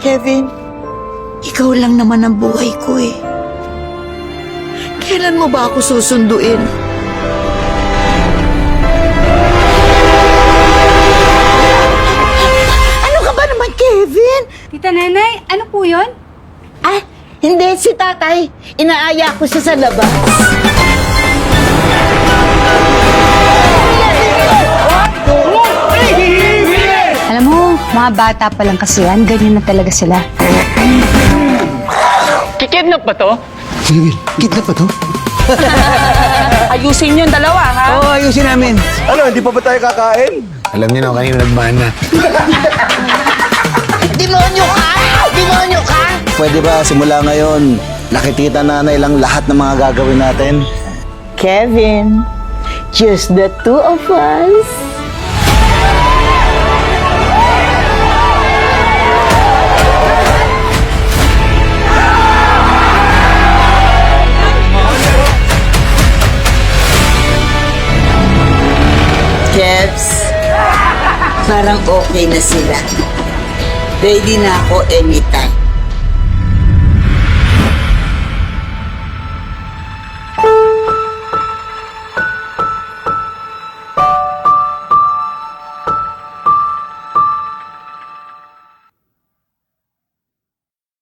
Kevin, ikaw lang naman ang buhay ko eh. Kailan mo ba ako susunduin? Ano ka ba naman, Kevin? Tita Nanay, ano po yun? Ah, hindi, si tatay. Inaaya ko siya sa labas. Alam mo, mga bata pa lang kasi yan, ganyan na talaga sila. Kikidnap ba to? Kevin, kidnap ba to? Ayusin yung dalawa, ha? Oo, ayusin namin. Ano, hindi pa ba tayo kakain? Alam niyo na, kanina nagmana. Demonyo ka! Demonyo ka! Pwede ba simula ngayon, nakikita nanay lang lahat ng mga gagawin natin? Kevin, just the two of us. Kevs, parang okay na sila. Ready na ako anytime.